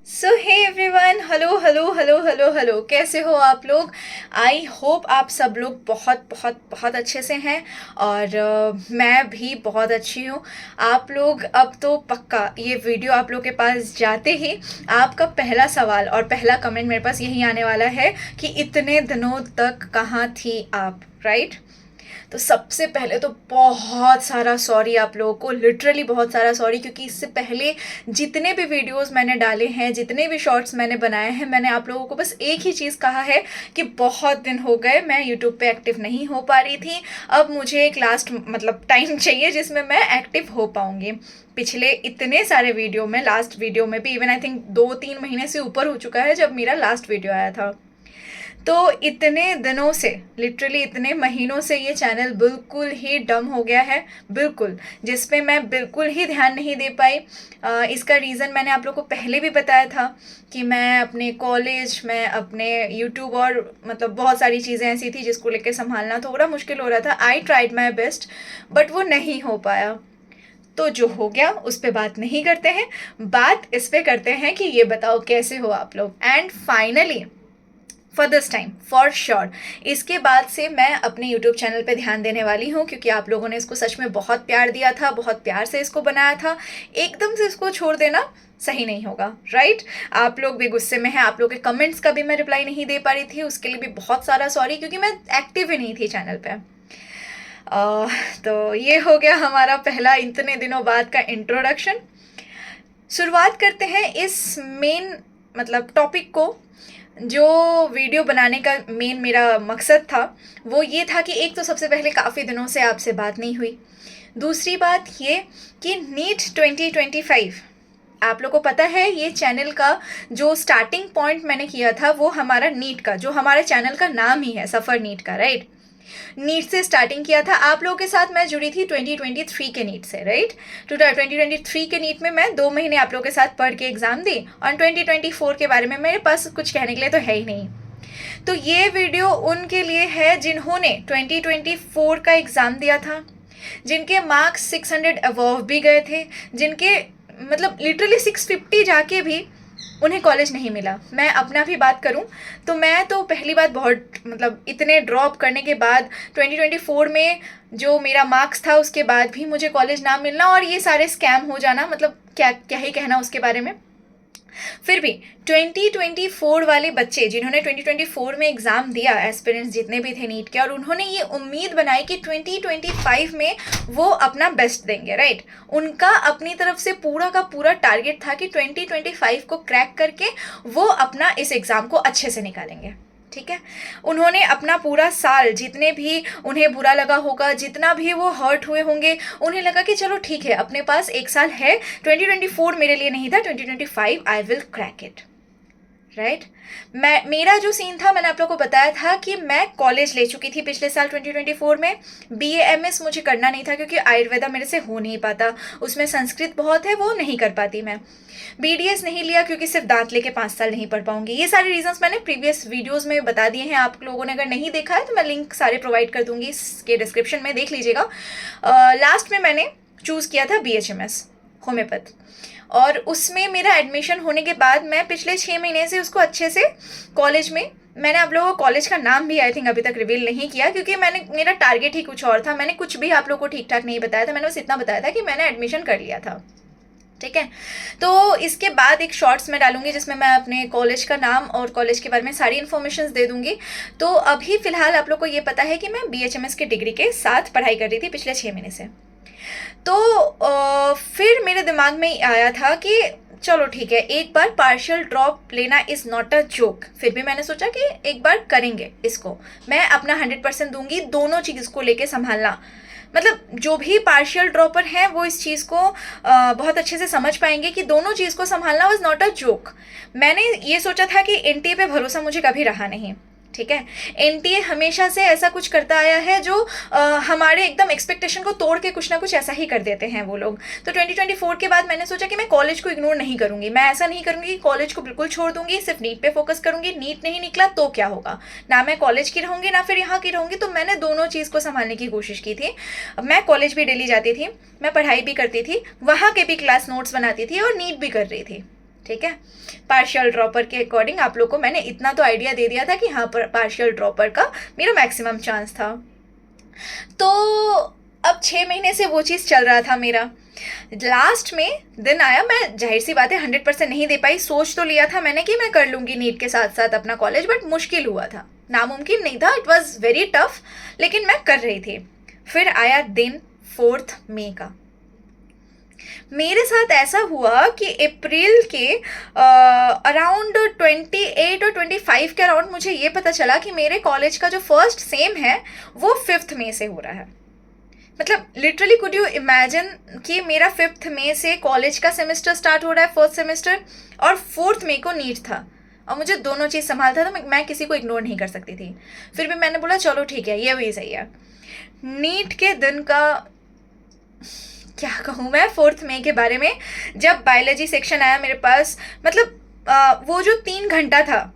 सो hey everyone, hello hello hello hello hello, कैसे हो आप लोग। आई होप आप सब लोग बहुत बहुत बहुत अच्छे से हैं। और मैं भी बहुत अच्छी हूँ। आप लोग अब तो पक्का ये वीडियो आप लोग के पास जाते ही आपका पहला सवाल और पहला कमेंट मेरे पास यही आने वाला है कि इतने दिनों तक कहाँ थी आप, राइट। तो सबसे पहले तो बहुत सारा सॉरी आप लोगों को, लिटरली बहुत सारा सॉरी, क्योंकि इससे पहले जितने भी वीडियोस मैंने डाले हैं, जितने भी शॉर्ट्स मैंने बनाए हैं, मैंने आप लोगों को बस एक ही चीज़ कहा है कि बहुत दिन हो गए मैं यूट्यूब पे एक्टिव नहीं हो पा रही थी। अब मुझे एक लास्ट मतलब टाइम चाहिए जिसमें मैं एक्टिव हो पाऊंगी। पिछले इतने सारे वीडियो में, लास्ट वीडियो में भी इवन आई थिंक 2-3 महीने से ऊपर हो चुका है जब मेरा लास्ट वीडियो आया था। तो इतने दिनों से, लिटरली इतने महीनों से ये चैनल बिल्कुल ही डम हो गया है, बिल्कुल, जिस पे मैं बिल्कुल ही ध्यान नहीं दे पाई। इसका रीज़न मैंने आप लोग को पहले भी बताया था कि मैं अपने कॉलेज में, अपने यूट्यूब और मतलब बहुत सारी चीज़ें ऐसी थी जिसको लेकर संभालना थोड़ा मुश्किल हो रहा था। I tried my best but वो नहीं हो पाया। तो जो हो गया उस पर बात नहीं करते हैं, बात इस पे करते हैं कि ये बताओ कैसे हो आप लोग। And finally for this time for sure इसके बाद से मैं अपने यूट्यूब चैनल पे ध्यान देने वाली हूँ, क्योंकि आप लोगों ने इसको सच में बहुत प्यार दिया था, बहुत प्यार से इसको बनाया था। एकदम से इसको छोड़ देना सही नहीं होगा, राइट। आप लोग भी गुस्से में हैं, आप लोग के कमेंट्स का भी मैं रिप्लाई नहीं दे पा रही थी, उसके लिए भी बहुत सारा सॉरी, क्योंकि मैं एक्टिव ही नहीं थी चैनल पे। तो ये हो गया हमारा पहला इतने दिनों बाद का इंट्रोडक्शन। शुरुआत करते हैं इस मेन मतलब टॉपिक को। जो वीडियो बनाने का मेन मेरा मकसद था वो ये था कि एक तो सबसे पहले काफ़ी दिनों से आपसे बात नहीं हुई। दूसरी बात ये कि नीट 2025, आप लोग को पता है ये चैनल का जो स्टार्टिंग पॉइंट मैंने किया था वो हमारा नीट का, जो हमारे चैनल का नाम ही है सफ़र नीट का, राइट। नीट से स्टार्टिंग किया था। आप लोगों के साथ मैं जुड़ी थी 2023 के नीट से, राइट। टू 2023 के नीट में मैं 2 महीने आप लोगों के साथ पढ़ के एग्ज़ाम दी, और 2024 के बारे में मेरे पास कुछ कहने के लिए तो है ही नहीं। तो ये वीडियो उनके लिए है जिन्होंने 2024 का एग्ज़ाम दिया था, जिनके मार्क्स 600 अबव भी गए थे, जिनके मतलब लिटरली 650 जाके भी उन्हें कॉलेज नहीं मिला। मैं अपना भी बात करूं तो मैं तो पहली बात बहुत मतलब इतने ड्रॉप करने के बाद 2024 में जो मेरा मार्क्स था उसके बाद भी मुझे कॉलेज ना मिलना और ये सारे स्कैम हो जाना, मतलब क्या क्या ही कहना उसके बारे में। फिर भी 2024 वाले बच्चे जिन्होंने 2024 में एग्ज़ाम दिया, एस्पिरेंट्स जितने भी थे नीट के, और उन्होंने ये उम्मीद बनाई कि 2025 में वो अपना बेस्ट देंगे, राइट। उनका अपनी तरफ से पूरा का पूरा टारगेट था कि 2025 को क्रैक करके वो अपना इस एग्ज़ाम को अच्छे से निकालेंगे, ठीक है। उन्होंने अपना पूरा साल, जितने भी उन्हें बुरा लगा होगा, जितना भी वो हर्ट हुए होंगे, उन्हें लगा कि चलो ठीक है, अपने पास एक साल है, 2024 मेरे लिए नहीं था, 2025 I will crack it, right. मैं, मेरा जो सीन था मैंने आप लोगों को बताया था कि मैं कॉलेज ले चुकी थी पिछले साल 2024 में। BA MS मुझे करना नहीं था क्योंकि आयुर्वेदा मेरे से हो नहीं पाता, उसमें संस्कृत बहुत है, वो नहीं कर पाती मैं। BDS नहीं लिया क्योंकि सिर्फ दांत लेके 5 साल नहीं पढ़ पाऊंगी। ये सारे रीजंस मैंने प्रीवियस वीडियोस में बता दिए हैं, आप लोगों ने अगर नहीं देखा है तो मैं लिंक सारे प्रोवाइड कर दूंगी इसके डिस्क्रिप्शन में, देख लीजिएगा। लास्ट में मैंने चूज़ किया था BHMS होम्योपैथ, और उसमें मेरा एडमिशन होने के बाद मैं पिछले 6 महीने से उसको अच्छे से कॉलेज में, मैंने आप लोगों को कॉलेज का नाम भी आई थिंक अभी तक रिवील नहीं किया क्योंकि मेरा टारगेट ही कुछ और था। मैंने कुछ भी आप लोगों को ठीक ठाक नहीं बताया था, मैंने बस इतना बताया था कि मैंने एडमिशन कर लिया था, ठीक है। तो इसके बाद एक शॉर्ट्स में डालूंगी जिसमें मैं अपने कॉलेज का नाम और कॉलेज के बारे में सारी इन्फॉर्मेशन दे दूंगी। तो अभी फ़िलहाल आप लोग को ये पता है कि मैं BHMS की डिग्री के साथ पढ़ाई कर रही थी पिछले 6 महीने से। तो फिर मेरे दिमाग में आया था कि चलो ठीक है, एक बार पार्शियल ड्रॉप लेना इज़ नॉट अ जोक। फिर भी मैंने सोचा कि एक बार करेंगे इसको, मैं अपना 100% दूंगी, दोनों चीज़ को लेके संभालना। मतलब जो भी पार्शियल ड्रॉपर हैं वो इस चीज़ को बहुत अच्छे से समझ पाएंगे कि दोनों चीज़ को संभालना वॉज नॉट अ जोक। मैंने ये सोचा था कि NTA पे भरोसा मुझे कभी रहा नहीं, ठीक है। NTA हमेशा से ऐसा कुछ करता आया है जो हमारे एकदम एक्सपेक्टेशन को तोड़ के कुछ ना कुछ ऐसा ही कर देते हैं वो लोग। तो 2024 के बाद मैंने सोचा कि मैं कॉलेज को इग्नोर नहीं करूँगी, मैं ऐसा नहीं करूँगी कि कॉलेज को बिल्कुल छोड़ दूँगी, सिर्फ नीट पे फोकस करूँगी। नीट नहीं निकला तो क्या होगा, ना मैं कॉलेज की रहूँगी ना फिर यहाँ की रहूँगी। तो मैंने दोनों चीज़ को संभालने की कोशिश की थी। मैं कॉलेज भी डेली जाती थी, मैं पढ़ाई भी करती थी, वहाँ के भी क्लास नोट्स बनाती थी और नीट भी कर रही थी, ठीक है। पार्शियल ड्रॉपर के अकॉर्डिंग आप लोग को मैंने इतना तो आइडिया दे दिया था कि हाँ पर पार्शियल ड्रॉपर का मेरा मैक्सिमम चांस था। तो अब 6 महीने से वो चीज़ चल रहा था मेरा। लास्ट में दिन आया, मैं जाहिर सी बात है 100% नहीं दे पाई। सोच तो लिया था मैंने कि मैं कर लूँगी नीट के साथ साथ अपना कॉलेज, बट मुश्किल हुआ था, नामुमकिन नहीं था, इट वॉज़ वेरी टफ, लेकिन मैं कर रही थी। फिर आया दिन 4 मई का। मेरे साथ ऐसा हुआ कि अप्रैल के अराउंड 28 और 25 के अराउंड मुझे ये पता चला कि मेरे कॉलेज का जो फर्स्ट सेम है वो 5 मई से हो रहा है। मतलब लिटरली कुड यू इमेजिन कि मेरा 5 मई से कॉलेज का सेमेस्टर स्टार्ट हो रहा है, फर्स्ट सेमेस्टर, और 4 मई को नीट था, और मुझे दोनों चीज़ संभालता था, तो मैं किसी को इग्नोर नहीं कर सकती थी। फिर भी मैंने बोला चलो ठीक है, ये भी सही है। नीट के दिन का क्या कहूँ मैं 4 मई के बारे में। जब बायोलॉजी सेक्शन आया मेरे पास, मतलब वो जो 3 घंटा था,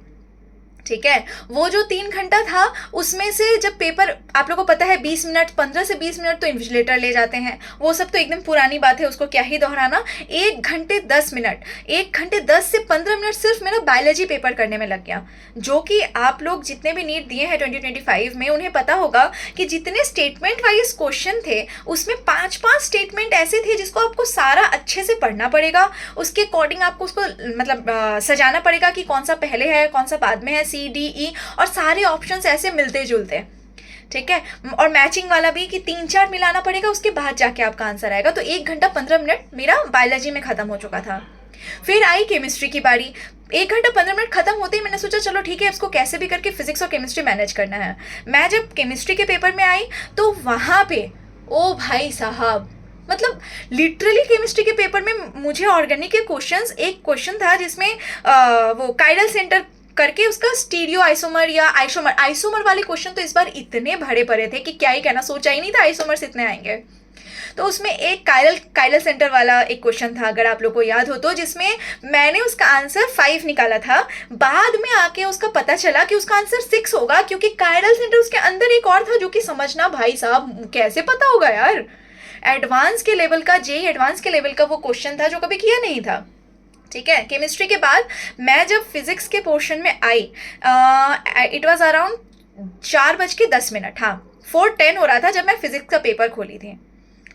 ठीक है, वो जो 3 घंटा था उसमें से जब पेपर, आप लोगों को पता है 20 मिनट, 15 से 20 मिनट तो इन्विजिलेटर ले जाते हैं, वो सब तो एकदम पुरानी बात है, उसको क्या ही दोहराना। 1 घंटे 10 मिनट, 1 घंटे 10 से 15 मिनट सिर्फ मेरा बायोलॉजी पेपर करने में लग गया। जो कि आप लोग जितने भी नीट दिए हैं 2025 में, उन्हें पता होगा कि जितने स्टेटमेंट वाइज क्वेश्चन थे उसमें 5-5 स्टेटमेंट ऐसे थे जिसको आपको सारा अच्छे से पढ़ना पड़ेगा, उसके अकॉर्डिंग आपको उसको मतलब सजाना पड़ेगा कि कौन सा पहले है कौन सा बाद में है, CDE, और सारे ऑप्शंस ऐसे मिलते जुलते, ठीक है। और मैचिंग वाला भी कि 3-4 मिलाना पड़ेगा, उसके बाद जाके आपका आंसर आएगा। तो 1 घंटा 15 मिनट मेरा बायोलॉजी में खत्म हो चुका था। फिर आई केमिस्ट्री की बारी। 1 घंटा 15 मिनट खत्म होते ही मैंने सोचा चलो ठीक है, इसको कैसे भी करके फिजिक्स और केमिस्ट्री मैनेज करना है। मैं जब केमिस्ट्री के पेपर में आई तो वहाँ पे ओ भाई साहब, मतलब लिटरली केमिस्ट्री के पेपर में मुझे ऑर्गेनिक के क्वेश्चंस, एक क्वेश्चन था जिसमें वो काइरल सेंटर करके उसका स्टीरियो आइसोमर या आइसोमर वाले क्वेश्चन तो इस बार इतने भरे पड़े थे कि क्या ही कहना, सोचा ही नहीं था आइसोमर्स इतने आएंगे। तो उसमें एक काइरल सेंटर वाला एक क्वेश्चन था, अगर आप लोग को याद हो तो, जिसमें मैंने उसका आंसर 5 निकाला था। बाद में आके उसका पता चला कि उसका आंसर 6 होगा, क्योंकि काइरल सेंटर उसके अंदर एक और था, जो कि समझना भाई साहब कैसे पता होगा यार। एडवांस के लेवल का, JEE एडवांस के लेवल का वो क्वेश्चन था जो कभी किया नहीं था, ठीक है। केमिस्ट्री के बाद मैं जब फिजिक्स के पोर्शन में आई, इट वाज अराउंड 4:10, हाँ 4:10 हो रहा था जब मैं फिजिक्स का पेपर खोली थी।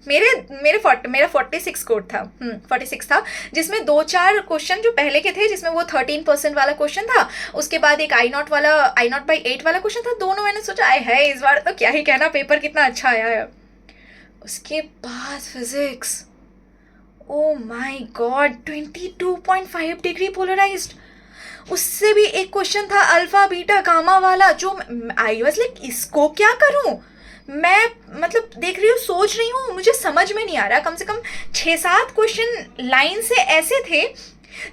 मेरा 46 कोड था, 46 था, जिसमें 2-4 क्वेश्चन जो पहले के थे, जिसमें वो 13% वाला क्वेश्चन था, उसके बाद एक I0 by 8 वाला क्वेश्चन था। दोनों मैंने सोचा आए है इस बार तो क्या ही कहना, पेपर कितना अच्छा आया है। उसके बाद physics, oh my god, 22.5 degree polarized. उससे भी एक क्वेश्चन था अल्फा बीटा गामा वाला, जो आई वाज लाइक इसको क्या करूं मैं, मतलब देख रही हूँ, सोच रही हूँ, मुझे समझ में नहीं आ रहा। कम से कम 6-7 क्वेश्चन लाइन से ऐसे थे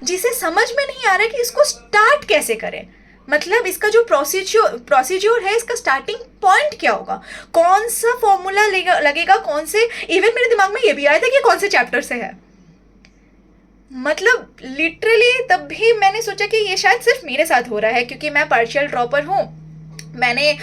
जिसे समझ में नहीं आ रहा कि इसको स्टार्ट कैसे करें, मतलब इसका जो प्रोसीज्योर है, इसका स्टार्टिंग पॉइंट क्या होगा, कौन सा फॉर्मूला लगेगा, कौन से, इवन मेरे दिमाग में ये भी आया था कि कौन से चैप्टर से है। मतलब लिटरली तब भी मैंने सोचा कि ये शायद सिर्फ मेरे साथ हो रहा है, क्योंकि मैं पार्शियल ड्रॉपर हूँ, मैंने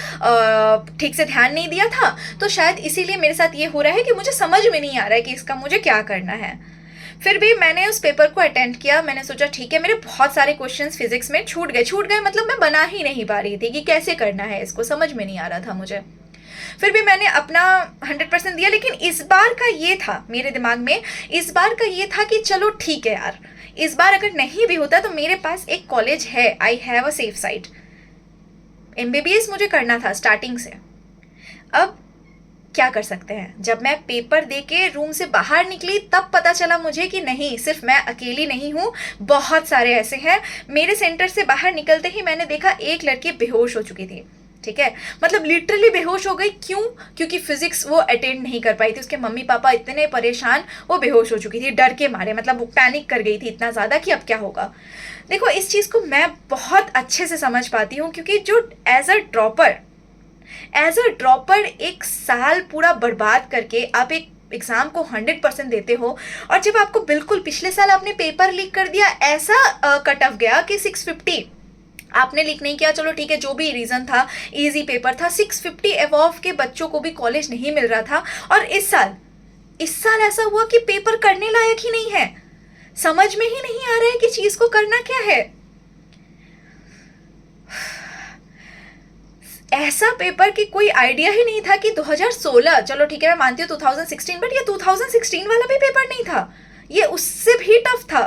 ठीक से ध्यान नहीं दिया था, तो शायद इसीलिए मेरे साथ ये हो रहा है कि मुझे समझ में नहीं आ रहा है कि इसका मुझे क्या करना है। फिर भी मैंने उस पेपर को अटेंड किया। मैंने सोचा ठीक है, मेरे बहुत सारे क्वेश्चंस फिजिक्स में छूट गए, मतलब मैं बना ही नहीं पा रही थी कि कैसे करना है, इसको समझ में नहीं आ रहा था मुझे। फिर भी मैंने अपना 100% दिया। लेकिन इस बार का ये था मेरे दिमाग में, इस बार का ये था कि चलो ठीक है यार, इस बार अगर नहीं भी होता तो मेरे पास एक कॉलेज है, I have a safe side. MBBS मुझे करना था स्टार्टिंग से। अब क्या कर सकते हैं, जब मैं पेपर दे के रूम से बाहर निकली तब पता चला मुझे कि नहीं, सिर्फ मैं अकेली नहीं हूँ, बहुत सारे ऐसे हैं। मेरे सेंटर से बाहर निकलते ही मैंने देखा एक लड़की बेहोश हो चुकी थी, ठीक है, मतलब लिटरली बेहोश हो गई। क्यों? क्योंकि फिजिक्स वो अटेंड नहीं कर पाई थी। उसके मम्मी पापा इतने परेशान, वो बेहोश हो चुकी थी डर के मारे, मतलब वो पैनिक कर गई थी इतना ज़्यादा कि अब क्या होगा। देखो, इस चीज़ को मैं बहुत अच्छे से समझ पाती हूँ, क्योंकि जो एज अ ड्रॉपर 1 साल पूरा बर्बाद करके आप एक एग्ज़ाम को 100% देते हो, और जब आपको बिल्कुल पिछले साल आपने पेपर लीक कर दिया, ऐसा कट ऑफ गया कि 650 आपने लीक नहीं किया, चलो ठीक है, जो भी रीज़न था, इजी पेपर था, 650 अबव के बच्चों को भी कॉलेज नहीं मिल रहा था। और इस साल ऐसा हुआ कि पेपर करने लायक ही नहीं है। समझ में ही नहीं आ रहा है कि चीज़ को करना क्या है। ऐसा पेपर की कोई आइडिया ही नहीं था कि 2016, चलो ठीक है मैं मानती हूँ 2016, बट ये 2016 वाला भी पेपर नहीं था, ये उससे भी टफ था।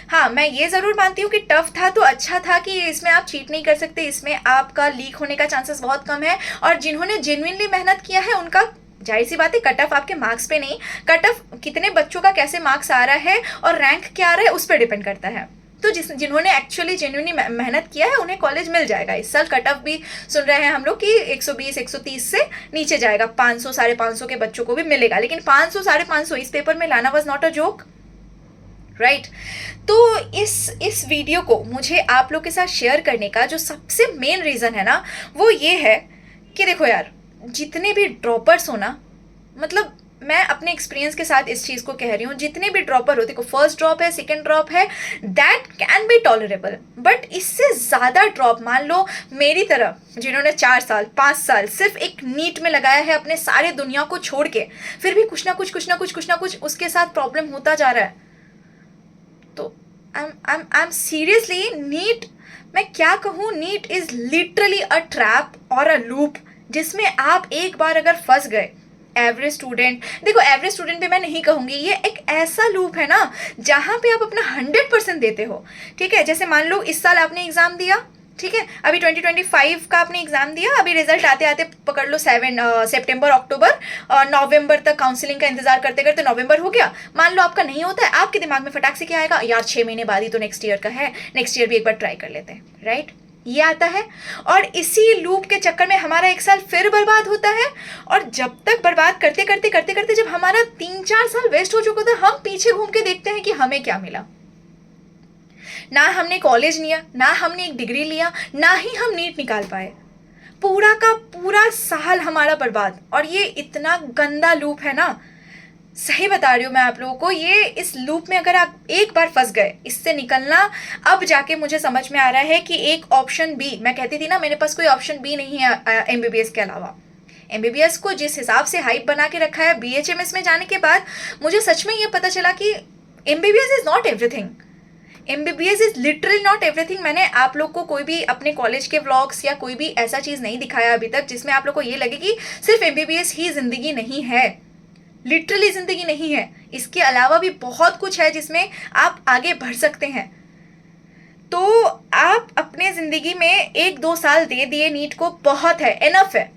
हाँ, मैं ये ज़रूर मानती हूँ कि टफ था तो अच्छा था कि इसमें आप चीट नहीं कर सकते, इसमें आपका लीक होने का चांसेस बहुत कम है, और जिन्होंने जेन्युइनली मेहनत किया है उनका जाहिर सी बात है कट ऑफ आपके मार्क्स पे नहीं, कट ऑफ कितने बच्चों का कैसे मार्क्स आ रहा है और रैंक क्या आ रहा है उस पर डिपेंड करता है। तो जिन्होंने एक्चुअली जेन्युइनली मेहनत किया है उन्हें कॉलेज मिल जाएगा। इस साल कट ऑफ भी सुन रहे हैं हम लोग कि 120 130 से नीचे जाएगा, 500 550 के बच्चों को भी मिलेगा, लेकिन 500 550 इस पेपर में लाना was not a joke, right. तो इस वीडियो को मुझे आप लोग के साथ शेयर करने का जो सबसे मेन रीज़न है ना, वो ये है कि देखो यार, जितने भी ड्रॉपर्स हो ना, मतलब मैं अपने एक्सपीरियंस के साथ इस चीज़ को कह रही हूँ, जितने भी ड्रॉपर हो, देखो फर्स्ट ड्रॉप है, सेकंड ड्रॉप है, that can be tolerable, but इससे ज़्यादा ड्रॉप, मान लो मेरी तरह जिन्होंने 4 साल 5 साल सिर्फ एक नीट में लगाया है अपने सारे दुनिया को छोड़ के, फिर भी कुछ ना कुछ उसके साथ प्रॉब्लम होता जा रहा है, तो आई एम सीरियसली, नीट, मैं क्या कहूँ, NEET is literally a trap और अ लूप, जिसमें आप एक बार अगर फंस गए, एवरेज स्टूडेंट, देखो एवरेज स्टूडेंट पे मैं नहीं कहूँगी, ये एक ऐसा लूप है ना जहाँ पे आप अपना 100% देते हो, ठीक है। जैसे मान लो इस साल आपने एग्ज़ाम दिया, ठीक है, अभी 2025 का आपने एग्ज़ाम दिया, अभी रिजल्ट आते आते पकड़ लो सितंबर अक्टूबर नवंबर तक काउंसलिंग का इंतजार करते करते नवंबर हो गया। मान लो आपका नहीं होता है, आपके दिमाग में फटाक से क्या आएगा, यार 6 महीने बाद ही तो नेक्स्ट ईयर का है, नेक्स्ट ईयर भी एक बार ट्राई कर लेते हैं, राइट, ये आता है। और इसी लूप के चक्कर में हमारा एक साल फिर बर्बाद होता है, और जब तक बर्बाद करते करते करते करते जब हमारा 3-4 साल वेस्ट हो चुका था, हम पीछे घूम के देखते हैं कि हमें क्या मिला। ना हमने कॉलेज लिया, ना हमने एक डिग्री लिया, ना ही हम नीट निकाल पाए, पूरा का पूरा साल हमारा बर्बाद। और ये इतना गंदा लूप है ना, सही बता रही हूँ मैं आप लोगों को, ये इस लूप में अगर आप एक बार फंस गए, इससे निकलना अब जाके मुझे समझ में आ रहा है कि एक ऑप्शन बी, मैं कहती थी ना मेरे पास कोई ऑप्शन बी नहीं है एमबीबीएस के अलावा। एमबीबीएस को जिस हिसाब से हाइप बना के रखा है, बीएचएमएस में जाने के बाद मुझे सच में ये पता चला कि MBBS is not everything, MBBS is literally not everything. मैंने आप लोग को कोई भी अपने कॉलेज के व्लॉग्स या कोई भी ऐसा चीज़ नहीं दिखाया अभी तक जिसमें आप लोग को ये लगे कि सिर्फ एमबीबीएस ही ज़िंदगी नहीं है, लिटरली ज़िंदगी नहीं है, इसके अलावा भी बहुत कुछ है जिसमें आप आगे बढ़ सकते हैं। तो आप अपने ज़िंदगी में 1-2 साल दे दिए नीट को, बहुत है, एनफ है,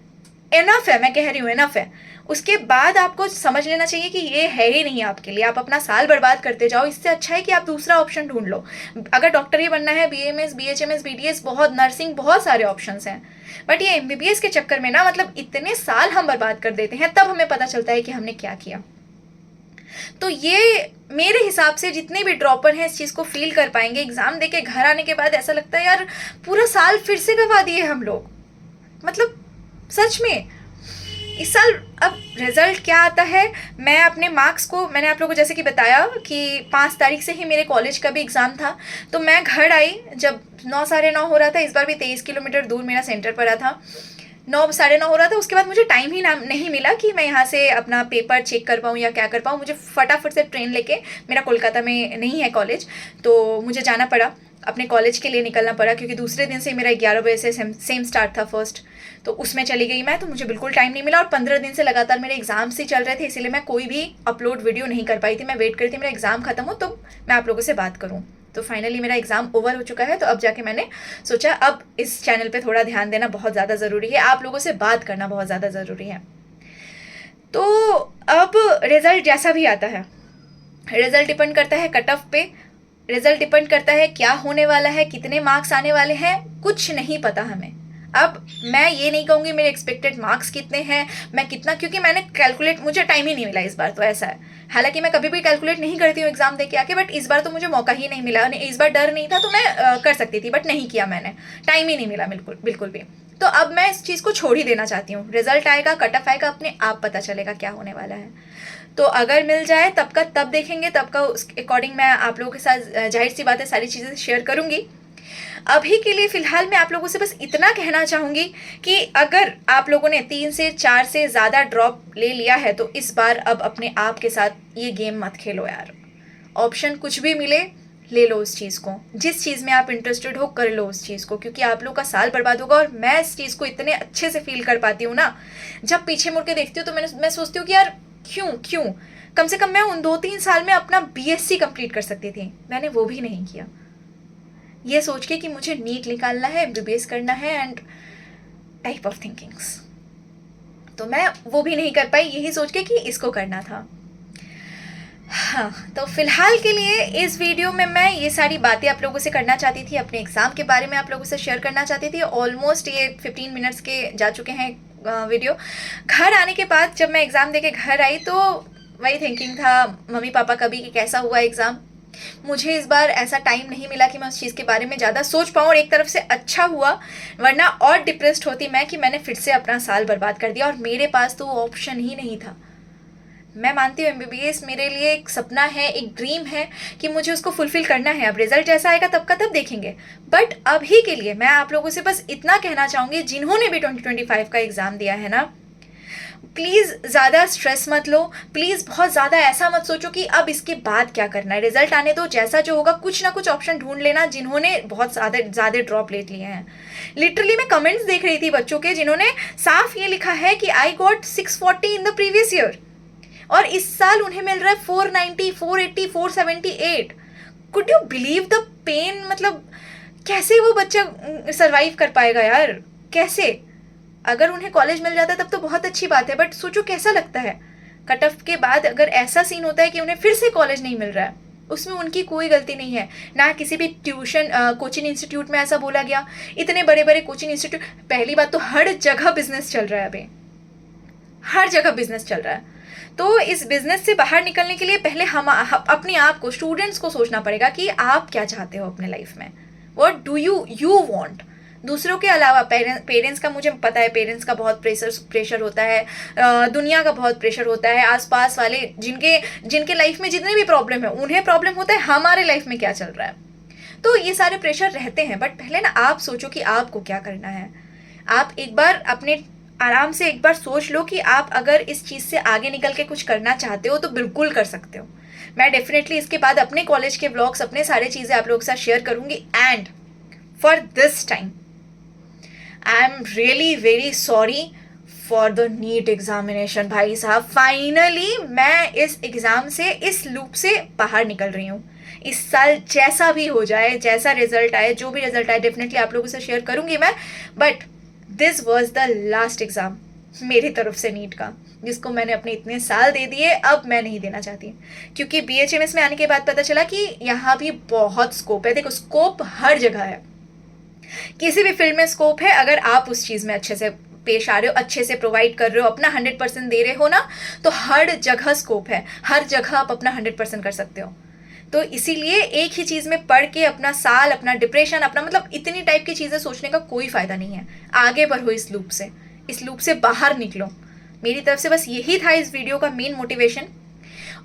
एनफ है, मैं कह रही हूँ एनफ है। उसके बाद आपको समझ लेना चाहिए कि ये है ही नहीं आपके लिए, आप अपना साल बर्बाद करते जाओ, इससे अच्छा है कि आप दूसरा ऑप्शन ढूंढ लो। अगर डॉक्टर ही बनना है, बीएमएस बीएचएमएस बीडीएस, बहुत नर्सिंग, बहुत सारे ऑप्शंस हैं, बट ये एमबीबीएस के चक्कर में ना, मतलब इतने साल हम बर्बाद कर देते हैं, तब हमें पता चलता है कि हमने क्या किया। तो ये मेरे हिसाब से जितने भी ड्रॉपर हैं इस चीज़ को फील कर पाएंगे। एग्ज़ाम देके घर आने के बाद ऐसा लगता है यार पूरा साल फिर से गवा दिए हम लोग, मतलब सच में। इस साल अब रिजल्ट क्या आता है, मैं अपने मार्क्स को, मैंने आप लोगों को जैसे कि बताया कि 5 तारीख से ही मेरे कॉलेज का भी एग्ज़ाम था, तो मैं घर आई जब 9 साढ़े 9 हो रहा था, इस बार भी 23 किलोमीटर दूर मेरा सेंटर पड़ा था, 9 साढ़े 9 हो रहा था। उसके बाद मुझे टाइम ही नहीं मिला कि मैं यहाँ से अपना पेपर चेक कर पाऊँ या क्या कर पाऊँ। मुझे फटाफट से ट्रेन लेके, मेरा कोलकाता में नहीं है कॉलेज, तो मुझे जाना पड़ा, अपने कॉलेज के लिए निकलना पड़ा, क्योंकि दूसरे दिन से मेरा 11 बजे से सेम स्टार्ट था फर्स्ट, तो उसमें चली गई मैं, तो मुझे बिल्कुल टाइम नहीं मिला। और 15 दिन से लगातार मेरे एग्ज़ाम्स ही चल रहे थे, इसीलिए मैं कोई भी अपलोड वीडियो नहीं कर पाई थी। मैं वेट करती थी मेरा एग्ज़ाम खत्म हो तो मैं आप लोगों से बात करूँ। तो फाइनली मेरा एग्ज़ाम ओवर हो चुका है, तो अब जाके मैंने सोचा अब इस चैनल पे थोड़ा ध्यान देना बहुत ज़्यादा ज़रूरी है, आप लोगों से बात करना बहुत ज़्यादा ज़रूरी है। तो अब रिज़ल्ट जैसा भी आता है, रिज़ल्ट डिपेंड करता है कट ऑफ पे, रिज़ल्ट डिपेंड करता है क्या होने वाला है, कितने मार्क्स आने वाले हैं, कुछ नहीं पता हमें। अब मैं ये नहीं कहूँगी मेरे एक्सपेक्टेड मार्क्स कितने हैं, मैं कितना, क्योंकि मैंने कैलकुलेट, मुझे टाइम ही नहीं मिला इस बार, तो ऐसा है। हालांकि मैं कभी भी कैलकुलेट नहीं करती हूँ एग्जाम दे के आके, बट इस बार तो मुझे मौका ही नहीं मिला। इस बार डर नहीं था तो मैं कर सकती थी, बट नहीं किया मैंने, टाइम ही नहीं मिला बिल्कुल भी। तो अब मैं इस चीज़ को छोड़ ही देना चाहती हूँ। रिजल्ट आएगा, कट ऑफ आएगा, अपने आप पता चलेगा क्या होने वाला है। तो अगर मिल जाए तब का तब देखेंगे, तब का उस अकॉर्डिंग मैं आप लोगों के साथ जाहिर सी बात है सारी चीज़ें शेयर करूँगी। अभी के लिए फ़िलहाल मैं आप लोगों से बस इतना कहना चाहूँगी कि अगर आप लोगों ने 3 से 4 से ज़्यादा ड्रॉप ले लिया है, तो इस बार अब अपने आप के साथ ये गेम मत खेलो यार। ऑप्शन कुछ भी मिले ले लो उस चीज़ को, जिस चीज़ में आप इंटरेस्टेड हो कर लो उस चीज़ को, क्योंकि आप लोग का साल बर्बाद होगा। और मैं इस चीज़ को इतने अच्छे से फील कर पाती हूँ ना, जब पीछे मुड़ के देखती हूँ तो मैं सोचती हूँ कि यार क्यों कम से कम मैं उन 2-3 साल में अपना BSc कंप्लीट कर सकती थी, मैंने वो भी नहीं किया। ये सोच के कि मुझे नीट निकालना है, MBBS करना है एंड टाइप ऑफ थिंकिंग्स, तो मैं वो भी नहीं कर पाई, यही सोच के कि इसको करना था। हाँ, तो फिलहाल के लिए इस वीडियो में मैं ये सारी बातें आप लोगों से करना चाहती थी, अपने एग्ज़ाम के बारे में आप लोगों से शेयर करना चाहती थी। ऑलमोस्ट ये 15 मिनट्स के जा चुके हैं वीडियो। घर आने के बाद जब मैं एग्ज़ाम देके घर आई तो वही थिंकिंग था मम्मी पापा का भी कि कैसा हुआ एग्ज़ाम। मुझे इस बार ऐसा टाइम नहीं मिला कि मैं उस चीज़ के बारे में ज़्यादा सोच पाऊँ, और एक तरफ से अच्छा हुआ, वरना और डिप्रेस्ड होती मैं कि मैंने फिर से अपना साल बर्बाद कर दिया और मेरे पास तो ऑप्शन ही नहीं था। मैं मानती हूँ MBBS मेरे लिए एक सपना है, एक ड्रीम है कि मुझे उसको फुलफिल करना है। अब रिजल्ट जैसा आएगा तब का तब देखेंगे, बट अभी के लिए मैं आप लोगों से बस इतना कहना चाहूँगी, जिन्होंने भी 2025 का एग्ज़ाम दिया है ना, प्लीज़ ज़्यादा स्ट्रेस मत लो, प्लीज़ बहुत ज़्यादा ऐसा मत सोचो कि अब इसके बाद क्या करना है, रिजल्ट आने दो, जैसा जो होगा कुछ ना कुछ ऑप्शन ढूंढ लेना। जिन्होंने बहुत ज़्यादा ड्रॉप ले लिए हैं, लिटरली मैं कमेंट्स देख रही थी बच्चों के जिन्होंने साफ ये लिखा है कि I got 640 in the previous year और इस साल उन्हें मिल रहा है 490, 480, 478। Could you believe the pain? मतलब कैसे वो बच्चा सरवाइव कर पाएगा यार, कैसे? अगर उन्हें कॉलेज मिल जाता है तब तो बहुत अच्छी बात है, बट सोचो कैसा लगता है कट ऑफ के बाद अगर ऐसा सीन होता है कि उन्हें फिर से कॉलेज नहीं मिल रहा है। उसमें उनकी कोई गलती नहीं है, ना किसी भी ट्यूशन कोचिंग इंस्टीट्यूट में ऐसा बोला गया। इतने बड़े बड़े कोचिंग इंस्टीट्यूट, पहली बात तो हर जगह बिजनेस चल रहा है, अभी हर जगह बिजनेस चल रहा है। तो इस बिजनेस से बाहर निकलने के लिए पहले हम अपने आप को, स्टूडेंट्स को सोचना पड़ेगा कि आप क्या चाहते हो अपने लाइफ में, व्हाट डू यू वांट। दूसरों के अलावा पेरेंट्स का, मुझे पता है पेरेंट्स का बहुत प्रेशर होता है, दुनिया का बहुत प्रेशर होता है, आसपास वाले जिनके लाइफ में जितने भी प्रॉब्लम है उन्हें प्रॉब्लम होता है, हमारे लाइफ में क्या चल रहा है। तो ये सारे प्रेशर रहते हैं, बट पहले ना आप सोचो कि आपको क्या करना है। आप एक बार अपने आराम से एक बार सोच लो कि आप अगर इस चीज़ से आगे निकल के कुछ करना चाहते हो तो बिल्कुल कर सकते हो। मैं डेफिनेटली इसके बाद अपने कॉलेज के व्लॉग्स, अपने सारे चीज़ें आप लोगों के साथ शेयर करूँगी। And for this time I am really very sorry for the NEET examination. भाई साहब, फाइनली मैं इस एग्ज़ाम से, इस लूप से बाहर निकल रही हूँ। इस साल जैसा भी हो जाए, जैसा रिजल्ट आए, जो भी रिजल्ट आए, डेफिनेटली आप लोगों से शेयर करूँगी मैं। But this was the last exam मेरी तरफ से नीट का, जिसको मैंने अपने इतने साल दे दिए, अब मैं नहीं देना चाहती। क्योंकि BHMS में आने के बाद पता चला कि यहाँ भी बहुत स्कोप है। देखो, स्कोप हर जगह है, किसी भी फील्ड में स्कोप है। अगर आप उस चीज़ में अच्छे से पेश आ रहे हो, अच्छे से प्रोवाइड कर रहे हो, अपना 100% दे रहे हो ना, तो हर जगह स्कोप है, हर जगह आप अपना 100% कर सकते हो। तो इसीलिए एक ही चीज़ में पढ़ के अपना साल, अपना डिप्रेशन, अपना मतलब इतनी टाइप की चीज़ें सोचने का कोई फ़ायदा नहीं है। आगे बढ़ो, इस लूप से बाहर निकलो। मेरी तरफ से बस यही था इस वीडियो का मेन मोटिवेशन।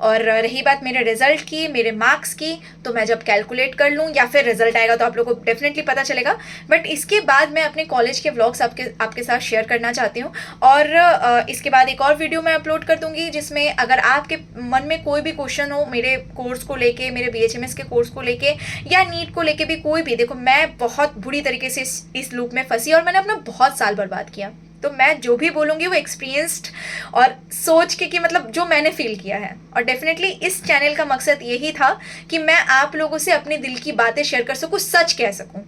और रही बात मेरे रिजल्ट की, मेरे मार्क्स की, तो मैं जब कैलकुलेट कर लूँ या फिर रिजल्ट आएगा तो आप लोगों को डेफिनेटली पता चलेगा। बट इसके बाद मैं अपने कॉलेज के व्लॉग्स आपके साथ शेयर करना चाहती हूँ। और इसके बाद एक और वीडियो मैं अपलोड कर दूँगी, जिसमें अगर आपके मन में कोई भी क्वेश्चन हो मेरे कोर्स को लेके, मेरे BHMS के कोर्स को लेके या नीट को लेके भी, कोई भी, देखो मैं बहुत बुरी तरीके से इस लूप में फंसी और मैंने अपना बहुत साल बर्बाद किया। तो मैं जो भी बोलूँगी वो एक्सपीरियंस्ड और सोच के कि मतलब जो मैंने फील किया है। और डेफिनेटली इस चैनल का मकसद यही था कि मैं आप लोगों से अपने दिल की बातें शेयर कर सकूँ, सच कह सकूँ।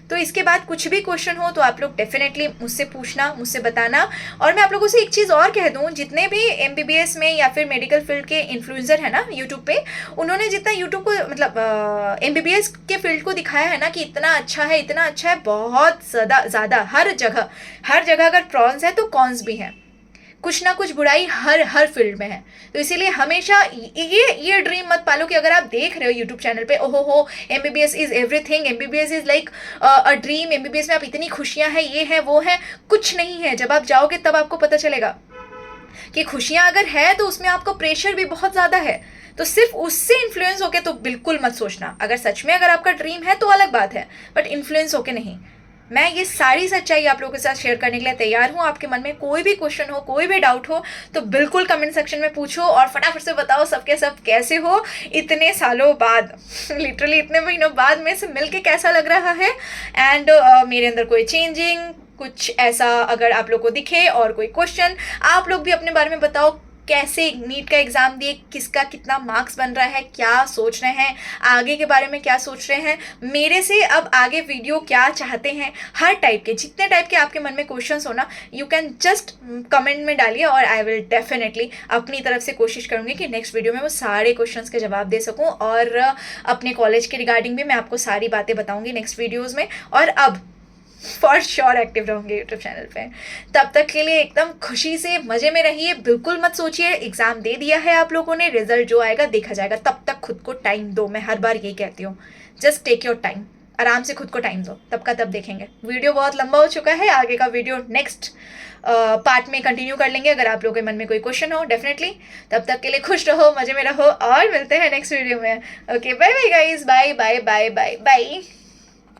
तो इसके बाद कुछ भी क्वेश्चन हो तो आप लोग डेफिनेटली मुझसे पूछना, मुझसे बताना। और मैं आप लोगों से एक चीज़ और कह दूँ, जितने भी MBBS में या फिर मेडिकल फील्ड के इन्फ्लुएंसर है ना यूट्यूब पे, उन्होंने जितना यूट्यूब को मतलब MBBS के फील्ड को दिखाया है ना कि इतना अच्छा है, इतना अच्छा है, बहुत ज़्यादा हर जगह अगर प्रॉन्स है तो कॉन्स भी हैं। कुछ ना कुछ बुराई हर फील्ड में है। तो इसीलिए हमेशा ये ड्रीम मत पालो कि अगर आप देख रहे हो यूट्यूब चैनल पे, ओहो हो MBBS is everything, MBBS is like a dream, MBBS में आप इतनी खुशियां हैं, ये है वो है। कुछ नहीं है। जब आप जाओगे तब आपको पता चलेगा कि खुशियां अगर है तो उसमें आपको प्रेशर भी बहुत ज़्यादा है। तो सिर्फ उससे इन्फ्लुएंस होके तो बिल्कुल मत सोचना। अगर सच में अगर आपका ड्रीम है तो अलग बात है, बट इन्फ्लुएंस होके नहीं। मैं ये सारी सच्चाई आप लोगों के साथ शेयर करने के लिए तैयार हूँ। आपके मन में कोई भी क्वेश्चन हो, कोई भी डाउट हो, तो बिल्कुल कमेंट सेक्शन में पूछो और फटाफट से बताओ सबके सब कैसे हो इतने सालों बाद लिटरली इतने महीनों बाद में से मिल के कैसा लग रहा है। एंड मेरे अंदर कोई चेंजिंग कुछ ऐसा अगर आप लोग को दिखे और कोई क्वेश्चन, आप लोग भी अपने बारे में बताओ, कैसे नीट का एग्ज़ाम दिए, किसका कितना मार्क्स बन रहा है, क्या सोच रहे हैं, आगे के बारे में क्या सोच रहे हैं, मेरे से अब आगे वीडियो क्या चाहते हैं, हर टाइप के जितने टाइप के आपके मन में क्वेश्चंस हो ना, यू कैन जस्ट कमेंट में डालिए और आई विल डेफिनेटली अपनी तरफ से कोशिश करूँगी कि नेक्स्ट वीडियो में वो सारे क्वेश्चंस के जवाब दे सकूँ और अपने कॉलेज के रिगार्डिंग भी मैं आपको सारी बातें बताऊँगी नेक्स्ट वीडियोज़ में। और अब फॉर श्योर एक्टिव रहूँगी यूट्यूब चैनल पे। तब तक के लिए एकदम खुशी से मज़े में रहिए, बिल्कुल मत सोचिए एग्ज़ाम दे दिया है आप लोगों ने, रिजल्ट जो आएगा देखा जाएगा। तब तक खुद को टाइम दो, मैं हर बार यही कहती हूँ, जस्ट टेक योर टाइम, आराम से खुद को टाइम दो, तब का तब देखेंगे। वीडियो बहुत लंबा हो चुका है, आगे का वीडियो नेक्स्ट पार्ट में कंटिन्यू कर लेंगे अगर आप लोगों के मन में कोई क्वेश्चन हो डेफिनेटली। तब तक के लिए खुश रहो, मज़े में रहो और मिलते हैं नेक्स्ट वीडियो में। Okay, bye bye guys, bye bye bye bye bye.